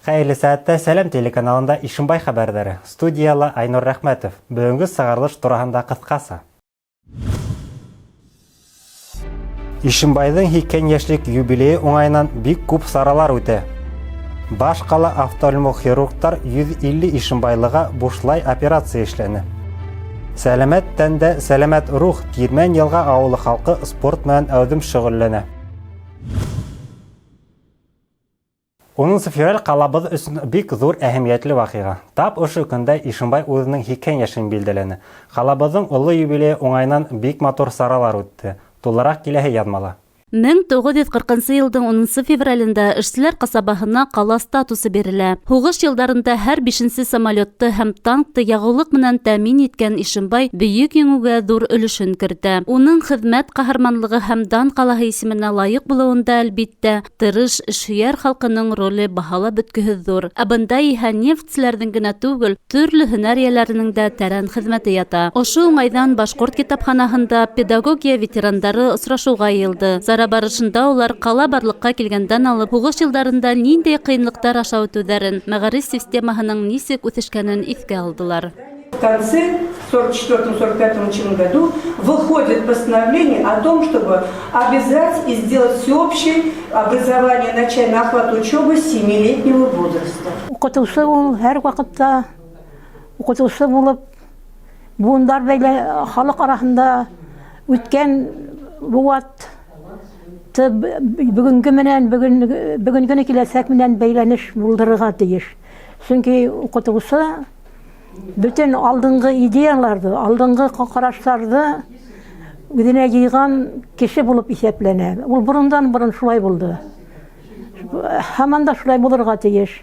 Хәйлі сәтті Сәлем телеканалында Ишимбай хәбәрдәре. Студияла Айнур Рәхмәтов. Бүгінгі сағарылыш турағында қысқасы. Ишимбайдың 2 яшьлек юбилейы уңайынан бик күп саралар үтә. Баш қала офтальмохирургтар 150 Ишимбайлыға бушлай операция эшләне. Сәләмәт тәндә, сәләмәт рух, Тирмән елга авылы халкы спорт менән әүдем шөгыльләнә. 10 февраль калабыз өчен бик зур әһәмиятле вакыйга. Тап ошо көндә Ишимбай үзенең 2 яшен билдәләне. Калабызның улы юбилее уңайынан бик матур саралар үтте. Тулырак киләһе язмала. 1940 елдың 10 февралендә эшчеләр касабаһына кала статусы бирелә. Һугыш елдарында һәр 5-нче самолетты һәм танкты ягулык менән тәэмин иткән Ишимбай бөек еңүгә зур өлешен кертә. Уның хезмәт каһарманлыгы һәм дан калаһы исеменә лаек булуында әлбиттә тырыш эшчеләр халкының роле баһалап беткеһез зур. Ә бында иһә нефтьчеләрнең генә түгел, төрле һөнәр ияләренең дә тәрән хезмәте ята. Ошо уңайдан Башкорт китапханаһында педагогия ветераннары очрашуга йылды. Барышында улар кала барлыкка килгәндән алып, һугыш елдарында ниндәй кыенлыктар аша үтүдәрен, мәгариф системаһының ничек үсешкәнен искә алдылар. В конце 1944-1945 году выходит постановление о том, чтобы обязать и сделать всеобщее образование, начальный охват учебы 7-летнего возраста. Укытучы ул һәр вакытта укытучы булып, буындар бәйле халык арасында үткән вакыт бүгенге менән бүгенге киләсәк менән бәйләнеш булдырырга тиеш. Чөнки укытучы бүтән алдынгы идеяларды, алдынгы карашларды үзенә җыйган кеше булып исәпләнә. Ул бурын шулай булды. Һаман да шулай булырга тиеш.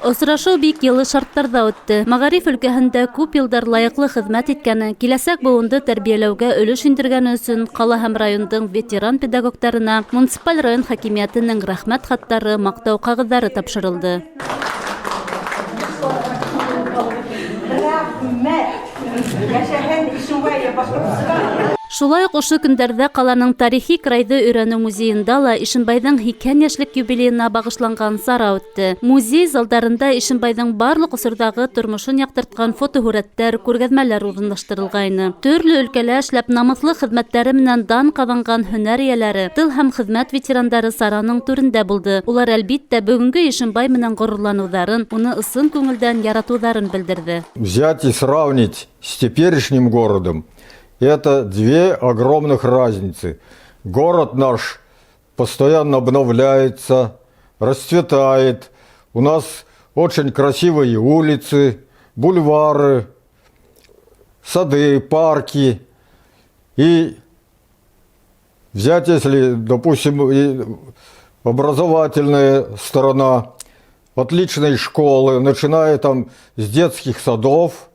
Осрашу бик йылы шарттарда үтте. Мәгариф өлкәһендә күп елдар лайыклы хезмәт иткәне, киләсәк буынды тәрбияләүгә өлеш индергәне өчен кала һәм райондың ветеран педагогтарына муниципаль район хакимиятенең рәхмәт хаттары, мактау кагыҙҙары тапшырылды. Шулай ук ошо көндәрдә каланың тарихи крайды өйрәнү музейында ла Ишимбайдың 2 яшьлек юбилеена багышланган сара үтте. Музей залдарында Ишимбайдың барлык осырдагы тормышын яктырткан фотоһүрәттәр, күргәзмәләр урынлаштырылгайны. Төрле өлкәлә эшләп намыслы хезмәттәре менән дан казанган һөнәр ияләре, тыл һәм хезмәт ветераннары сараның түрендә булды. Улар әлбиттә бүгенге Ишимбай менән горурлануҙарын, уны ысын күңелдән яратыуҙарын белдерде. Взять и сравнить с теперешним городом. Это 2 огромных разницы. Город наш постоянно обновляется, расцветает. У нас очень красивые улицы, бульвары, сады, парки. И взять, если, допустим, и образовательная сторона, отличные школы, начиная там с детских садов.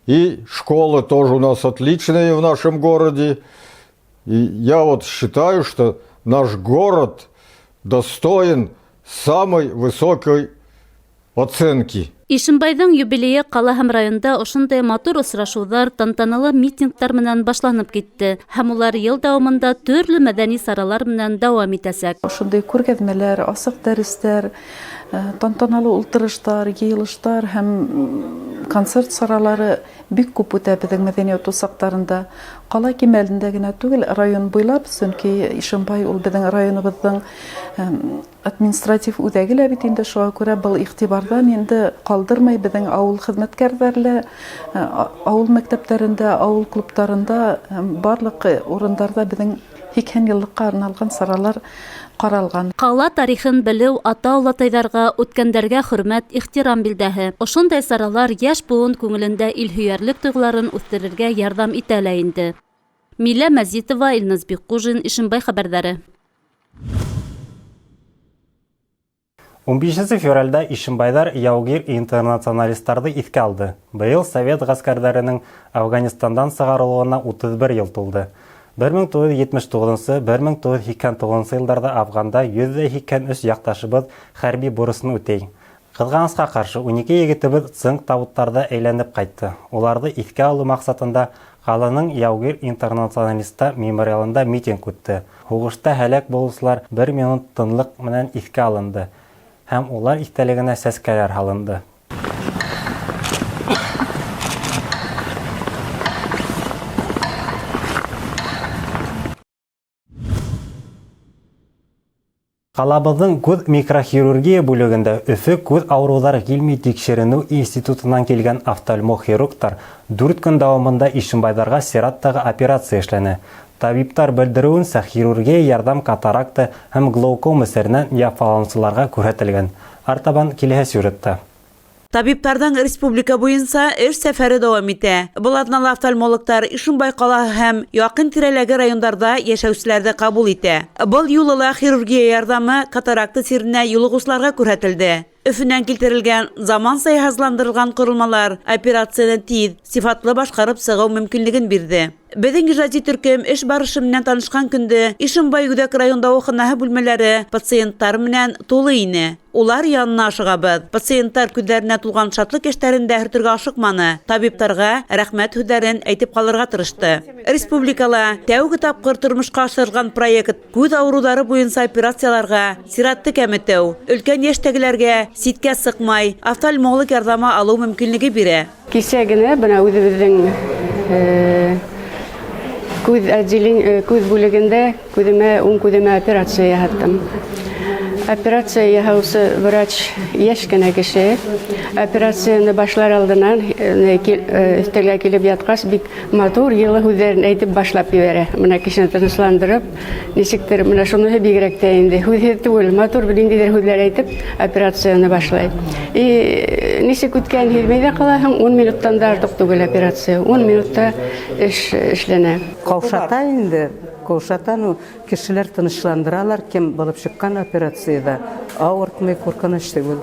И школы тоже у нас отличные в нашем городе. И я вот считаю, что наш город достоин самой высокой оценки. Ишимбайдың юбилейы кала һәм районда ошондай матур осрашыуҙар, тантаналы митингтар менән башланып китте. Һәм улар ел дәвамында төрлө мәдәни саралар менән дәвам итәсәк. Ошондай күргәҙмәләр, асыҡ дәрестәр, тантаналы ултырыштар, йыйылыштар һәм концерт саралары бик күп үтә беҙҙең мәҙәниәт усаҡтарында. Ҡала кимәлендә генә түгел, район буйлап, сөнки Ишимбай ул беҙҙең районыбыҙҙың административ үҙәге лә бит инде, шуға күрә был иғтибарҙан инде ҡалдырмай беҙҙең ауыл хеҙмәткәрҙәре, ауыл мәктәптәрендә, ауыл клубтарында, барлыҡ урындарҙа беҙҙең 2 йыллыҡҡа арналған саралар ҡаралған. Ҡала тарихын белеү, ата-олатайҙарға, үткәндәргә хөрмәт, ихтирам билдәһе. Ошондай саралар йәш буын күңелендә илһөйәрлек тойғоларын үҫтерергә ярҙам итә лә инде. Милә Мәзитова, Илназ Бикҡужин, Ишимбай хәбәрҙәре. 15 февральдә Ишимбайдар яугир интернационалистарҙы иҫкә алды. Быйыл Совет ғәскәрҙәренең Афганистандан сығарылыуына 31 йыл тулды. 1979-1989 йылдарда Афганда 183 яҡташыбыҙ хәрби бурысын үтәй. Ҡыҙғанысҡа ҡаршы 12 егетебеҙ цинк табуттарҙа әйләнеп ҡайтты. Уларҙы иҫкә алыу маҡсатында ҡаланың яугир интернационалиста мемориалында митинг үтте. Һуғышта һәләк булыусылар 1 минут тынлыҡ менән иҫкә алынды. һәм улар истәлегенә сәскәләр һалынды. Қалабыздың күҙ микрохирургия бүлегендә Өфө күҙ ауырыуҙар ғилми тикшеренеү институтынан келген офтальмохирургтар 4 көн дауамында Ишембайҙарға сираттағы операция эшләне. Табиптар белдереүенсә, хирургия ярҙам катаракта һәм глаукома сәренән яфалансыларға күрһәтелгән. Артабан киләһе сюжетта. Табиптардан республика буйынса эш сәфәре дәвам итә. Был атналы офтальмологтар Ишембай ҡалаһы һәм яҡын тирәләге райондарда йәшәүселәрҙе ҡабул итә. Был юлы ла хирургия ярҙамы катаракта сиренә юлығыусыларға күрһәтелде. Өфөнән килтерелгән заманса һазландырылған ҡоролмалар операцияны тиҙ, сифатлы башҡарып сығыу мөмкинлеген бирҙе. Беҙҙең ижади төркөм эш барышы менән танышҡан көндө Ишембай Үҙәк район дауаханаһы бүлмәләре пациенттар менән тулы ине. Улар янына ашығабыҙ. Пациенттар күҙҙәренә тулған шатлык йәштәрен дә һөртөргә ашыҡманы. Табиптарға рәхмәт һүҙҙәрен әйтеп ҡалырға тырышты. Республикала тәүге тапҡыр тормошҡа ашырылған проект күҙ ауырыуҙары буйынса операцияларға сиратты кәметеү, өлкән йәштәгеләргә ситкә сыҡмай офтальмолог ярҙамы алыу мөмкинлеге бирә. Кисә генә бына үҙебеҙҙең күҙ бүлегендә уң күҙемә операция яһаттым. Операция яһаусы врач йәш кенә кеше. Операцияны башлар алдынан өҫтәлгә килеп ятҡас, бик матур йылы һүҙҙәрен әйтеп башлап ебәрә. Менә кешене тынысландырып, нисектер менә шуныһы бигерәк тә инде. Һүҙһеҙ түгел, матур бер ниндәйҙер һүҙҙәр әйтеп, операцияны башлай. Нисек үткән һиҙмәй ҙә ҡалаһың, 10 минуттан да артыҡ түгел операция. 10 минутта эшләнә. Ҡаушата инде. Ҡаушата, кешеләр тынысландыралар, кем булып сыҡҡан операцияда ауыртмай, ҡурҡыныс түгел,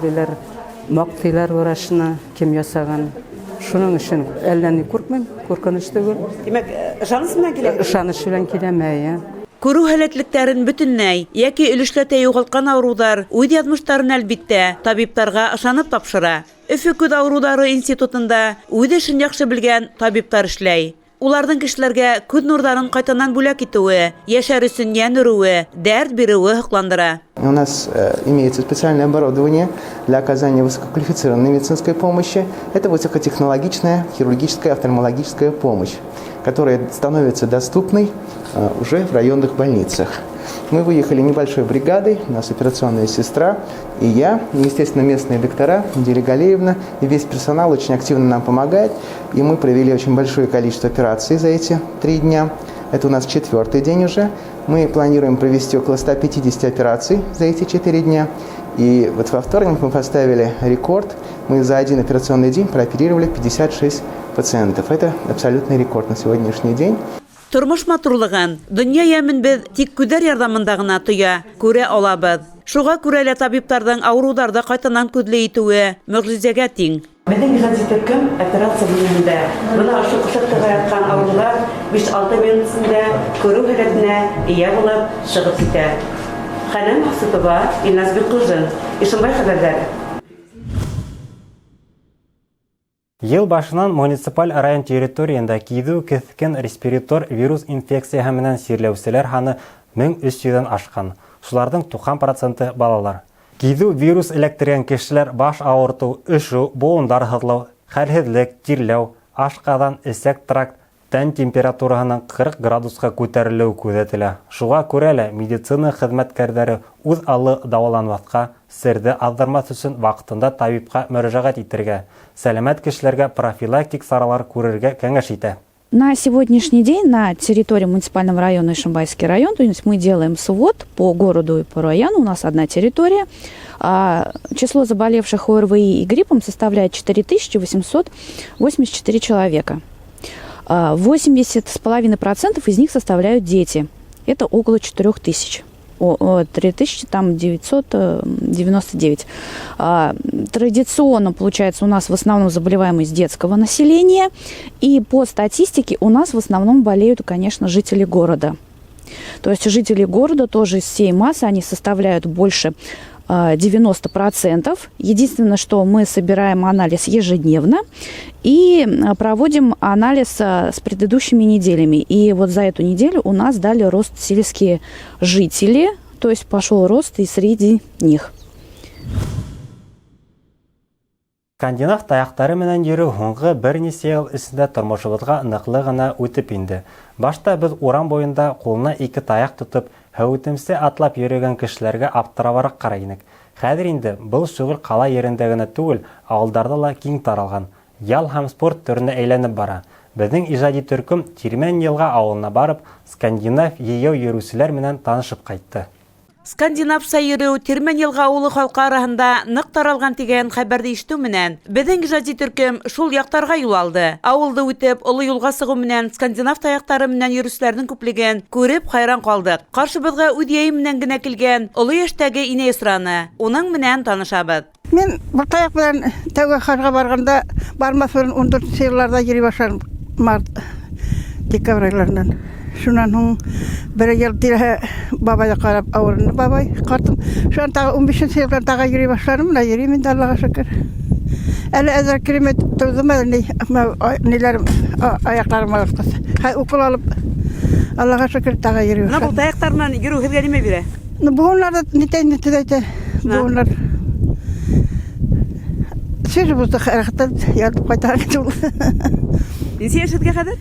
маҡтайлар врачны, кем ясаған. Шуның өсөн әллә ни ҡурҡмайым, ҡурҡыныс түгел. Димәк, ышаныс менән килә? Ышаныс белән киләмәй. Күреү һәләтлектәрен бөтөнләй яки өлөшләтә юғалтҡан ауырыуҙар үҙ яҙмыштарын әлбиттә табиптарға ышанып тапшыра. Өфө күҙ ауырыуҙары институтында үҙ эшен яҡшы белгән табиптар эшләй. Уларҙың кешеләргә күҙ нурҙарын ҡайтанан бүләк итеүе, йәшәр өсөн йән өрөүе, дәрт биреүе һоҡландыра. У нас имеется специальное оборудование для оказания высококвалифицированной медицинской помощи. Это высокотехнологичная хирургическая офтальмологическая помощь, которая становится доступной уже в районных больницах. Мы выехали небольшой бригадой, у нас операционная сестра и я, естественно, местные доктора, Надежда Галеевна, и весь персонал очень активно нам помогает. И мы провели очень большое количество операций за эти 3 дня. Это у нас 4-й день уже. Мы планируем провести около 150 операций за эти 4 дня. И вот во вторник мы поставили рекорд. Мы за один операционный день прооперировали 56 пациентов. Это абсолютный рекорд на сегодняшний день. Тормош матурлығын, дөнья йәмен беҙ тик күҙҙәр ярҙамында ғына тоя, күрә алабыҙ. Шуға күрә лә табиптарҙың ауырыуҙарҙы ҡайтанан күҙле итеүе мөғжизәгә тиң. Беҙҙең ижади төркөм операция бүлмәһендә. Бына ошо ҡушыҡтыға ятҡан ауырыуҙар 5-6 минут эсендә күреү һәләтенә эйә булып сығып китә. Хәнән Махсутова, Илназ Бекҡужин, Ишембай хәбәрҙәре. Йыл башынан муниципаль район территориясында киҙеү кеҫкен респиратор вирус инфекцияһы менән сирләүселәр һаны 1300-дән ашҡан. Шуларҙың 90% балалар. Киҙеү вирус эләктергән кешеләр баш ауыртыу, өшөү, быуындар һыҙлау, хәлһеҙлек, тирләү, ашҡаҙан, эсәк тракт, тән температураһының 40 градусҡа күтәрелеү күҙәтелә. Шуға күрә лә медицина хеҙмәткәрҙәре үҙ аллы дауаланмаҫҡа, серҙе аҙҙырмаҫ өсөн ваҡытында табипҡа мөрәжәғәт итергә, сәләмәт кешеләргә профилактик саралар күрергә кәңәш итә. На сегодняшний день на территории муниципального района Ишембайский район, то есть мы делаем свод по городу и по району, у нас одна территория. Число заболевших ОРВИ и гриппом составляет 4884 человека. 80,5% из них составляют дети. Это около 4000. 3999. Традиционно, получается, у нас в основном заболеваемость детского населения. И по статистике у нас в основном болеют, конечно, жители города. То есть жители города тоже из всей массы, они составляют больше 90%. Единственное, что мы собираем анализ ежедневно и проводим анализ с предыдущими неделями. И вот за эту неделю у нас дали рост сельские жители, то есть пошел рост и среди них. Скандинав таяқтары менән йөрү һуңгы берничә ел эчендә тормышыбызга ныклы гына үтеп инде. Башта без урам буенда кулына 2 таяк тотып, һәүетемсе атлап йөргән кешеләргә аптырабарак карый идек. Хәзер инде был шөгыль кала ерендә генә түгел, авылдарда ла киң таралган. Ял һәм спорт төренә әйләнеп бара. Безнең иҗади төркем Тирмән елга авылына барып, скандинав йыйыу йөрүчеләр менән танышып кайтты. Скандинав сайыры Тирмән елга авылы халкы арасында нык таралган дигән хәбәрне ишетү менән безнең иҗади төркем шул яктарга юл алды. Авылда үтеп, олы юлга сыгу менән скандинав таяктары менән йөрүчеләрнең күплеген күреп хайран калдык. Каршыбызга үз яйы менән генә килгән олы яшьтәге инәй сыраны. Уның менән танышабыз. Мен бу таяк белән тәүге хажга барганда бармас борын 14 елларда йөри башладым. Декабрь айларынан. Шунан һуң бер ел тирә бабайга карап авырынды бабай картым. Шунан тагы 15 елдан тагы йөри башладым. Менә йөрим инде Аллага шөкер. Әле әзер килмәд тузым әле ниләр аякларым авырткысы. Хәй укол алып Аллага шөкер тагы йөри башладым. Менә бу таяктар менән йөрү һезгә нимә бирә? Буынларда нитәйне тидәйтә. Буынлар. Сез бу хәрәкәт ятып кайтарып. Ничә яшьгә хәзер?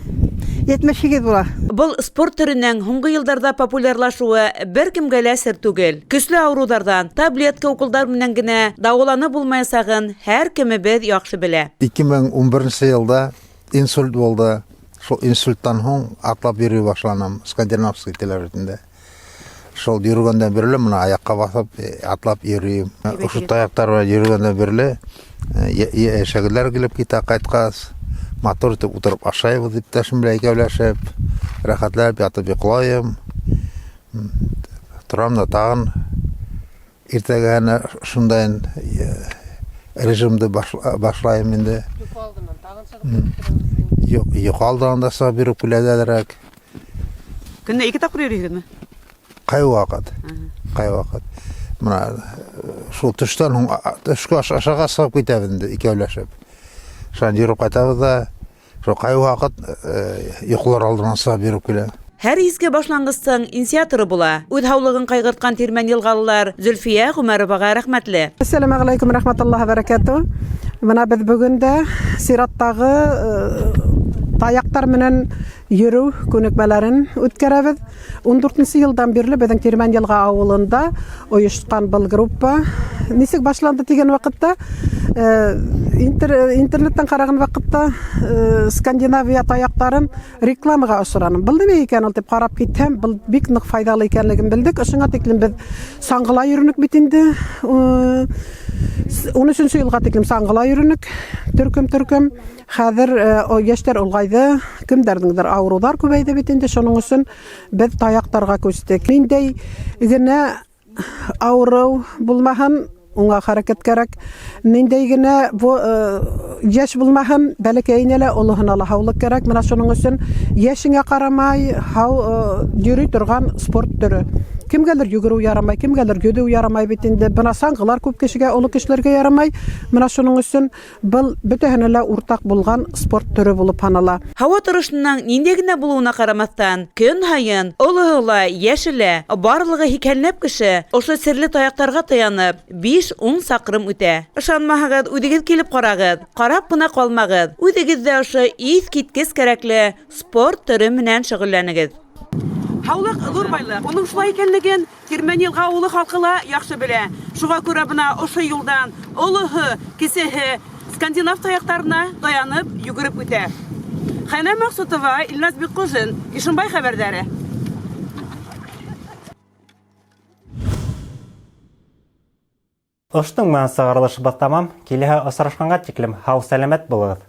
78 була. Бұл спорт түрінің һуңгы йылдарда популярлашуы бер кемгә лә сер түгел. Көчле авырудардан, таблетка уколдар менән генә дәваланып булмаячагын һәр кемебез яхшы белә. 2011 елда инсульт булды. Шул инсульттан һуң атлап йөри башланам скандинавский телевидениедә. Шул йөргәндән бирле менә аякка басып атлап йөрим. Ошо таяктар белән йөргәндән бирле яшәгәннәр килеп китә кайткас. Мотор итеп утырып ашайбыз иптәшем белән икәүләшеп, рәхәтләп ятып йоклайм. Торам да тагын иртәгә шундай режимды башлайм инде. Йокалдан да сабыр биреп киләләрәк. Көнне 2 тапкыр йөрисезме? Кай вакыт. Менә шул төштән һуң төшкә ашага сыгып китәбез инде икәүләшеп. Шан йөреп кайтабыз да, шул кай вакыт йоклар алдынан сабыр биреп килә. Һәр изге башлангычтың инициаторы була. Үз һаулыгын кайгырткан Тирмән елгалылар Зөлфия Гумаровага рәхмәтле. Ассаламу алейкум рахматуллаһи ва баракату. Менә без бүген дә сираттагы таяктар менән йөрү күнекмәләрен үткәрәбез. 14 елдан бирле безнең Тирмән елга авылында оешкан был группа. Нисек башланды дигән вакытта, интернеттан караган вакытта Скандинавия таяктарын рекламага очраны. Бу неме икән ул дип карап киттем. Бу бик нык файдалы икәнлеген белдек. Ошыңа тиклем без саңгыла йөрүнек бит инде. 13 елга тиклем саңгыла йөрүнек. Төркем. Хәзер яшьтәр улгайды. Кемдәрнеңдер авырудар күбәйде бит инде. Шуның өчен без таяктарга күчтек. Ниндәй генә авыру булмаһын, уңа хәрәкәт кирәк. Ниндәй генә бу яшь булмаһын, бәләкәйне лә олыһына ла һаулык кирәк. Менә шуның өчен яшеңә карамай, йөри торган спорт төре. Кемгәлер йөгерү ярамай, кемгәлер йөдү ярамай бит инде. Бына саңгылар күп кешегә, олы кешеләргә ярамай. Менә шуның өчен бу бөтәһенә лә уртак булган спорт төре булып санала. Һава торышының нинди генә булуына карамастан, көн һайын олыгыла, яшеле, барлыгы һикәлнәп кеше ошо серле таяктарга таянып 5-10 сакрым үтә. Ышанмагыз, үдегез килеп карагыз. Карап кына калмагыз. Үдегез дә ошо ис киткес кирәкле спорт төре менән шөгыльләнегез. Һаулык зур байлык. Уның шулай икәнлеген Тирмән елга авылы халкы яхшы белә. Шуңа күрә бына ошо юлдан олыһы, кисеһе скандинав таяктарына таянып йөгереп үтә. Хәнә Максутова, Илназ Биккужин, Ишембай хәбәрләре. Оштың мән сығарылышыбыз тамам. Киләһе осрашканга тиклем һау сәламәт булыгыз.